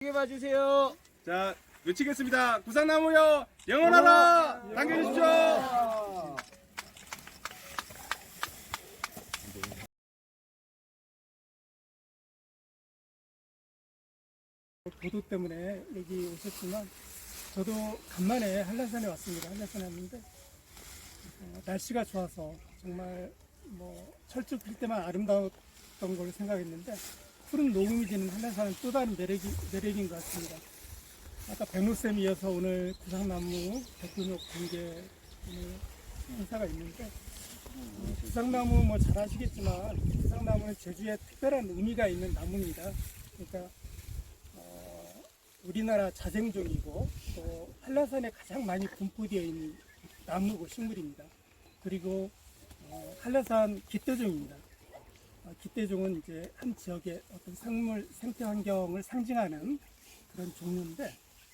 크게 봐주세요. 자, 외치겠습니다. 구상나무여 영원하라. 당겨주십시오. 보도 때문에 여기 오셨지만 저도 간만에 한라산에 왔습니다. 한라산에 왔는데 날씨가 좋아서 정말 철쭉 필 때만 아름다웠던 걸로 생각했는데 푸른 녹음이 지는 한라산은 또 다른 매력인 것 같습니다. 아까 백로쌤이 이어서 오늘 구상나무 백두목 공개 오늘 행사가 있는데 구상나무 잘 아시겠지만 구상나무는 제주에 특별한 의미가 있는 나무입니다. 그러니까 우리나라 자생종이고 또 한라산에 가장 많이 분포되어 있는 나무고 식물입니다. 그리고 한라산 깃대종입니다. 깃대종은 이제 한 지역의 어떤 생태 환경을 상징하는 그런 종류인데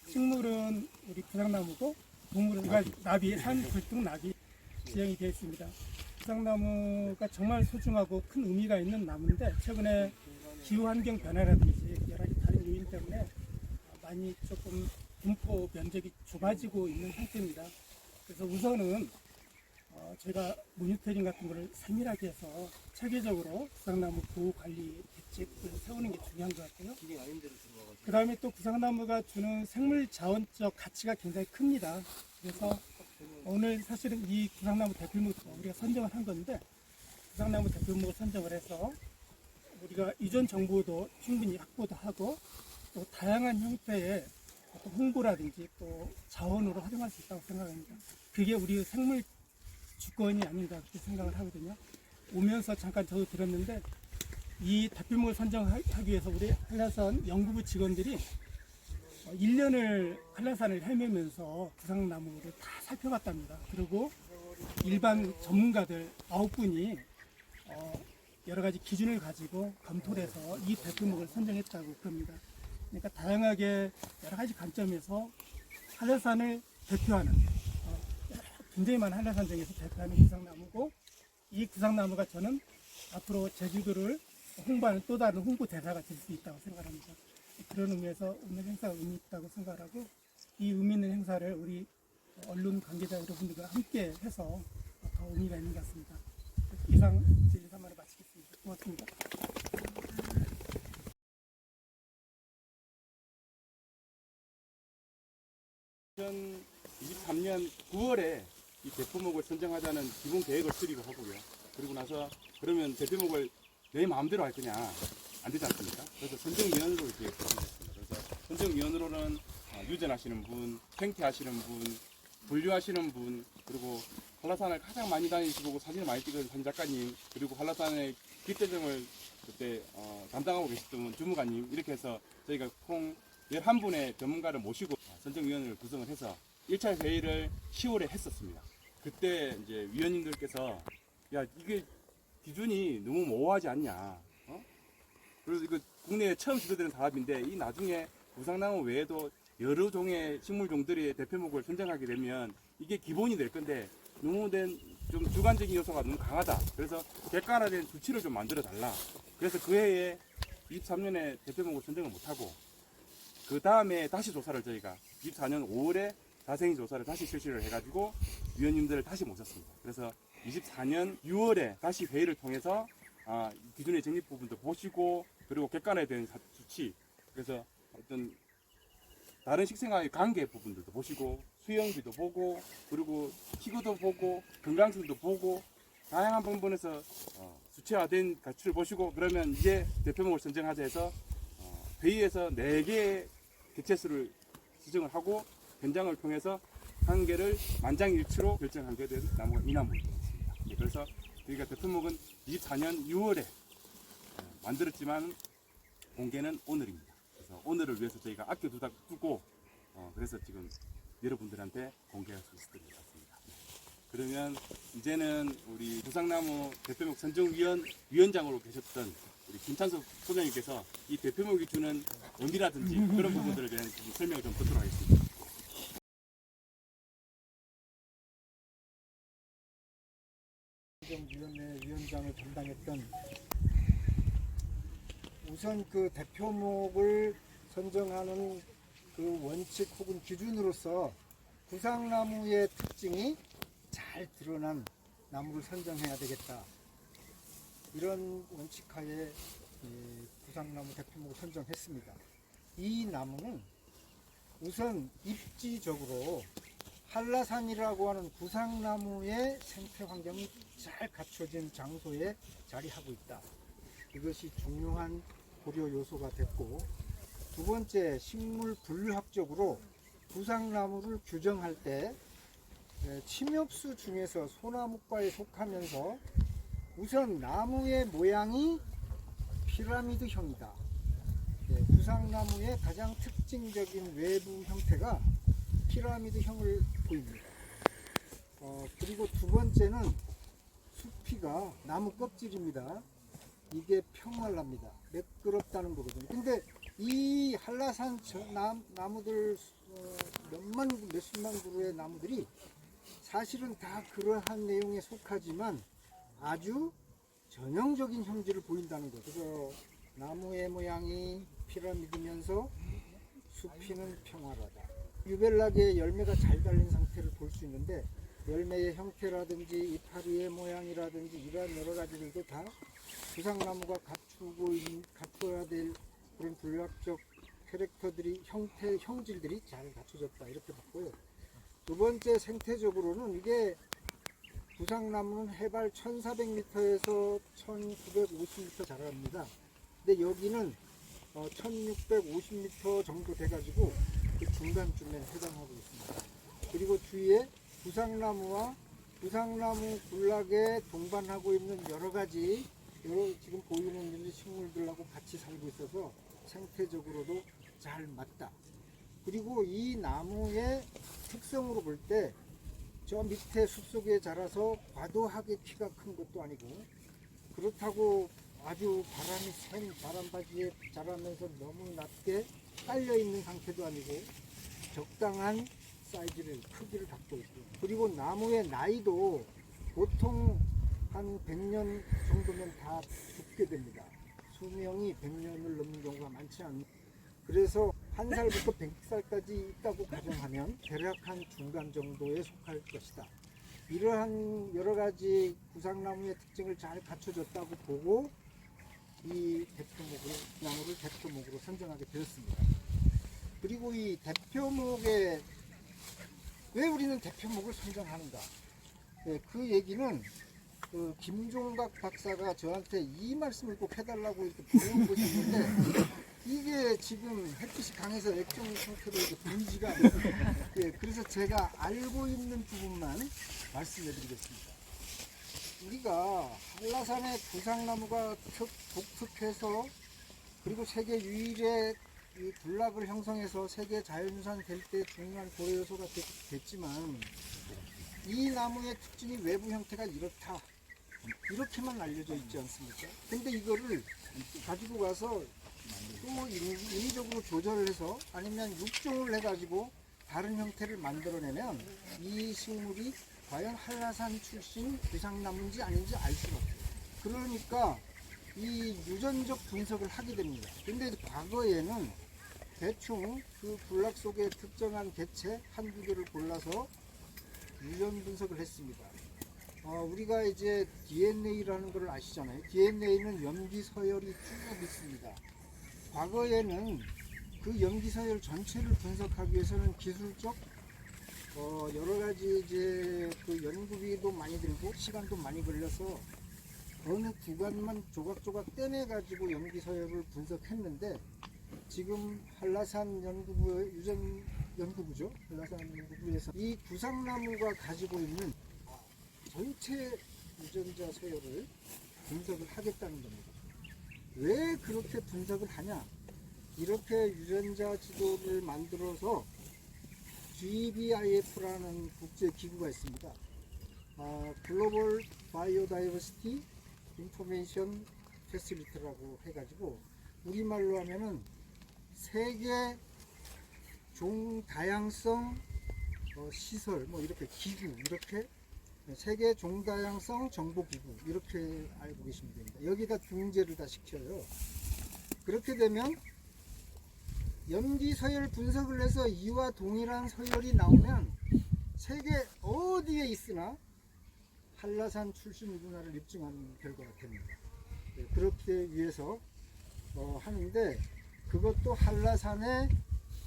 식물은 우리 구상나무고 동물은 나비, 산불뚝나비 지형이 되어 있습니다. 구상나무가 정말 소중하고 큰 의미가 있는 나무인데 최근에 기후환경 변화라든지 여러 가지 다른 요인 때문에 많이 조금 분포 면적이 좁아지고 있는 상태입니다. 그래서 우선은 저희가 모니터링 같은 거를 세밀하게 해서 체계적으로 구상나무 보호 관리 대책을 세우는 게 중요한 것 같고요. 그 다음에 또 구상나무가 주는 생물 자원적 가치가 굉장히 큽니다. 그래서 오늘 사실은 이 구상나무 대표목 우리가 선정을 한 건데 구상나무 대표목을 선정을 해서 우리가 이전 정보도 충분히 확보도 하고 또 다양한 형태의 어떤 홍보라든지 또 자원으로 활용할 수 있다고 생각합니다. 그게 우리의 생물 주권이 아닌가 그렇게 생각을 하거든요. 오면서 잠깐 저도 들었는데 이 대표목을 선정하기 위해서 우리 한라산 연구부 직원들이 1년을 한라산을 헤매면서 구상나무를 다 살펴봤답니다. 그리고 일반 전문가들 9분이 여러 가지 기준을 가지고 검토를 해서 이 대표목을 선정했다고 그럽니다. 그러니까 다양하게 여러 가지 관점에서 한라산을 대표하는 굉장히 많은 한라산 중에서 대표하는 구상나무고 이 구상나무가 저는 앞으로 제주도를 홍보하는 또 다른 홍보 대사가 될 수 있다고 생각합니다. 그런 의미에서 오늘 행사가 의미 있다고 생각하고 이 의미 있는 행사를 우리 언론 관계자 여러분들과 함께 해서 더 의미가 있는 것 같습니다. 이상 제 인사말을 마치겠습니다. 고맙습니다. 2023년 9월에 이 대표목을 선정하자는 기본 계획을 수립을 하고요. 그리고 나서 그러면 대표목을 내 마음대로 할 거냐 안 되지 않습니까? 그래서 선정위원으로 이렇게 선정했습니다. 그래서 선정위원으로는 유전하시는 분, 생태하시는 분, 분류하시는 분, 그리고 한라산을 가장 많이 다니시고 사진을 많이 찍은 한 작가님, 그리고 한라산의 깃대정을 그때 담당하고 계셨던 주무관님 이렇게 해서 저희가 총 11분의 전문가를 모시고 선정위원회를 구성을 해서 1차 회의를 10월에 했었습니다. 그때 이제 위원님들께서 야 이게 기준이 너무 모호하지 않냐. 그래서 이거 국내에 처음 시도되는 사업인데 이 나중에 구상나무 외에도 여러 종의 식물종들의 대표목을 선정하게 되면 이게 기본이 될 건데 너무 좀 주관적인 요소가 너무 강하다. 그래서 객관화된 수치를 좀 만들어 달라. 그래서 그 해에 23년에 대표목을 선정을 못하고 그 다음에 다시 조사를 저희가 24년 5월에 자세히 조사를 다시 실시를 해가지고 위원님들을 다시 모셨습니다. 그래서 24년 6월에 다시 회의를 통해서 기준의 정립 부분도 보시고 그리고 객관화된 수치 그래서 어떤 다른 식생활의 관계 부분들도 보시고 수영비도 보고 그리고 기구도 보고 건강성도 보고 다양한 부분에서 수치화된 가치를 보시고 그러면 이제 대표목을 선정하자 해서 회의에서 4개의 개체수를 지정을 하고 현장을 통해서 한 개를 만장일치로 결정하게 된 나무가 이 나무입니다. 그래서 저희가 대표목은 24년 6월에 만들었지만 공개는 오늘입니다. 그래서 오늘을 위해서 저희가 아껴두고 그래서 지금 여러분들한테 공개할 수 있을 것 같습니다. 그러면 이제는 우리 구상나무 대표목 선정위원장으로 계셨던 우리 김찬석 소장님께서 이 대표목이 주는 의미라든지 그런 부분들에 대한 설명을 좀 듣도록 하겠습니다. 위원회 위원장을 담당했던 우선 그 대표목을 선정하는 그 원칙 혹은 기준으로서 구상나무의 특징이 잘 드러난 나무를 선정해야 되겠다. 이런 원칙하에 구상나무 대표목을 선정했습니다. 이 나무는 우선 입지적으로 한라산이라고 하는 구상나무의 생태 환경이 잘 갖춰진 장소에 자리하고 있다. 이것이 중요한 고려 요소가 됐고, 두 번째, 식물 분류학적으로 구상나무를 규정할 때 침엽수 중에서 소나무과에 속하면서 우선 나무의 모양이 피라미드형이다. 구상나무의 가장 특징적인 외부 형태가 피라미드형을 보입니다. 그리고 두 번째는 수피가 나무 껍질입니다. 이게 평활합니다. 매끄럽다는 거거든요. 근데 이 한라산 나무들 몇십만 그루의 나무들이 사실은 다 그러한 내용에 속하지만 아주 전형적인 형질을 보인다는 거죠. 그래서 나무의 모양이 피라미드면서 수피는 평활하다. 유벨락의 열매가 잘 달린 상태를 볼 수 있는데 열매의 형태라든지 이파리의 모양이라든지 이러한 여러 가지들도 다 구상나무가 갖춰야 될 그런 분류학적 캐릭터들이 형질들이 잘 갖춰졌다 이렇게 봤고요. 두 번째, 생태적으로는 이게 구상나무는 해발 1400m에서 1950m 자랍니다. 근데 여기는 1650m 정도 돼가지고 그 중간쯤에 해당하고 있습니다. 그리고 주위에 구상나무와 구상나무 군락에 동반하고 있는 여러 가지 지금 보이는 식물들하고 같이 살고 있어서 생태적으로도 잘 맞다. 그리고 이 나무의 특성으로 볼 때 저 밑에 숲속에 자라서 과도하게 키가 큰 것도 아니고 그렇다고 아주 바람이 센 바람바지에 자라면서 너무 낮게 깔려있는 상태도 아니고 적당한 사이즈를 크기를 갖고 있고, 그리고 나무의 나이도 보통 한 100년 정도면 다 죽게 됩니다. 수명이 100년을 넘는 경우가 많지 않습니다. 그래서 1살부터 100살까지 있다고 가정하면 대략 한 중간 정도에 속할 것이다. 이러한 여러 가지 구상나무의 특징을 잘 갖춰졌다고 보고 이 나무를 대표목으로 선정하게 되었습니다. 그리고 이 대표목에 왜 우리는 대표목을 선정하는가? 그 얘기는 김종각 박사가 저한테 이 말씀을 꼭 해달라고 이렇게 보내온 것이 있는데 이게 지금 햇빛이 강해서 액정 상태로 이렇게 보이지가 않아요. 그래서 제가 알고 있는 부분만 말씀해 드리겠습니다. 우리가 한라산의 구상나무가 독특해서 그리고 세계 유일의 이 군락을 형성해서 세계 자연유산 될 때 중요한 고려 요소가 됐지만 이 나무의 특징이 외부 형태가 이렇다. 이렇게만 알려져 있지 않습니까? 근데 이거를 가지고 가서 또 인위적으로 조절을 해서 아니면 육종을 해가지고 다른 형태를 만들어내면 이 식물이 과연 한라산 출신 구상나무인지 아닌지 알 수가 없어요. 그러니까 이 유전적 분석을 하게 됩니다. 근데 과거에는 대충 그 군락 속의 특정한 개체 한두 개를 골라서 유전 분석을 했습니다. 우리가 이제 DNA라는 걸 아시잖아요. DNA는 염기 서열이 쭉 있습니다. 과거에는 그 염기 서열 전체를 분석하기 위해서는 기술적 여러 가지 이제 그 연구비도 많이 들고 시간도 많이 걸려서 어느 구간만 조각조각 떼내 가지고 염기 서열을 분석했는데 지금 한라산 유전 연구부죠. 한라산 연구부에서 이 구상나무가 가지고 있는 전체 유전자 서열을 분석을 하겠다는 겁니다. 왜 그렇게 분석을 하냐? 이렇게 유전자 지도를 만들어서 GBIF라는 국제 기구가 있습니다. 글로벌 바이오다이버시티 인포메이션 패시리티라고 해가지고 우리말로 하면은 세계 종다양성 시설 뭐 이렇게 기구 이렇게 세계 종다양성 정보기구 이렇게 알고 계시면 됩니다. 여기다 등재를 다 시켜요. 그렇게 되면 염기 서열 분석을 해서 이와 동일한 서열이 나오면 세계 어디에 있으나 한라산 출신이구나를 입증하는 결과가 됩니다. 네, 그렇게 위해서 하는데 그것도 한라산에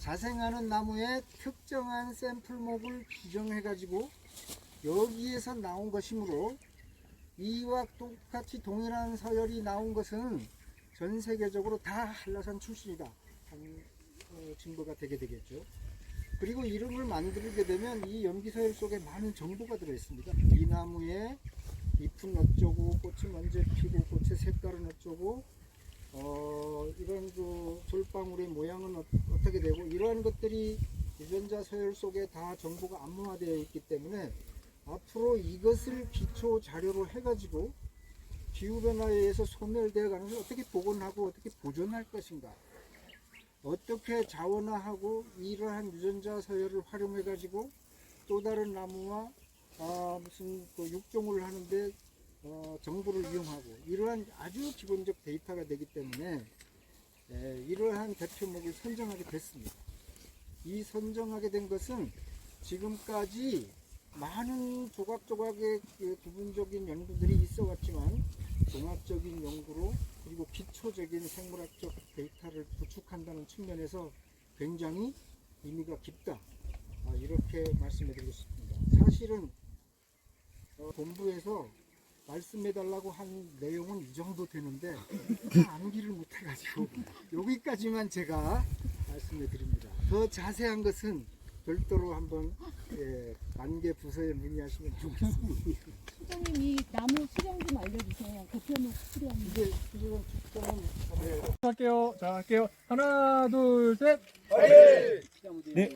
자생하는 나무의 특정한 샘플목을 지정해 가지고 여기에서 나온 것이므로 이와 똑같이 동일한 서열이 나온 것은 전 세계적으로 다 한라산 출신이다 하는 증거가 되게 되겠죠. 그리고 이름을 만들게 되면 이 염기서열 속에 많은 정보가 들어있습니다. 이 나무에 잎은 어쩌고 꽃이 언제 피고 꽃의 색깔은 어쩌고 이런 그 솔방울의 모양은 어떻게 되고 이러한 것들이 유전자 서열 속에 다 정보가 암호화되어 있기 때문에 앞으로 이것을 기초 자료로 해가지고 기후변화에 의해서 소멸되어 가는 것을 어떻게 복원하고 어떻게 보존할 것인가, 어떻게 자원화하고 이러한 유전자 서열을 활용해 가지고 또 다른 나무와 무슨 그 육종을 하는데 정보를 이용하고 이러한 아주 기본적 데이터가 되기 때문에 이러한 대표목을 선정하게 됐습니다. 이 선정하게 된 것은 지금까지 많은 조각조각의 그 부분적인 연구들이 있어 왔지만 종합적인 연구로 그리고 기초적인 생물학적 데이터를 구축한다는 측면에서 굉장히 의미가 깊다, 이렇게 말씀해 드리고 싶습니다. 사실은 본부에서 말씀해 달라고 한 내용은 이 정도 되는데 다 암기를 못 해가지고 여기까지만 제가 말씀해 드립니다. 더 자세한 것은 별도로 한번 만개 부서에 문의하시면 좋겠습니다. 수장님이 나무 수령 좀 알려주세요. 대표목 수령. 이게 수령 측정은 할게요. 자, 할게요. 하나, 둘, 셋. 네.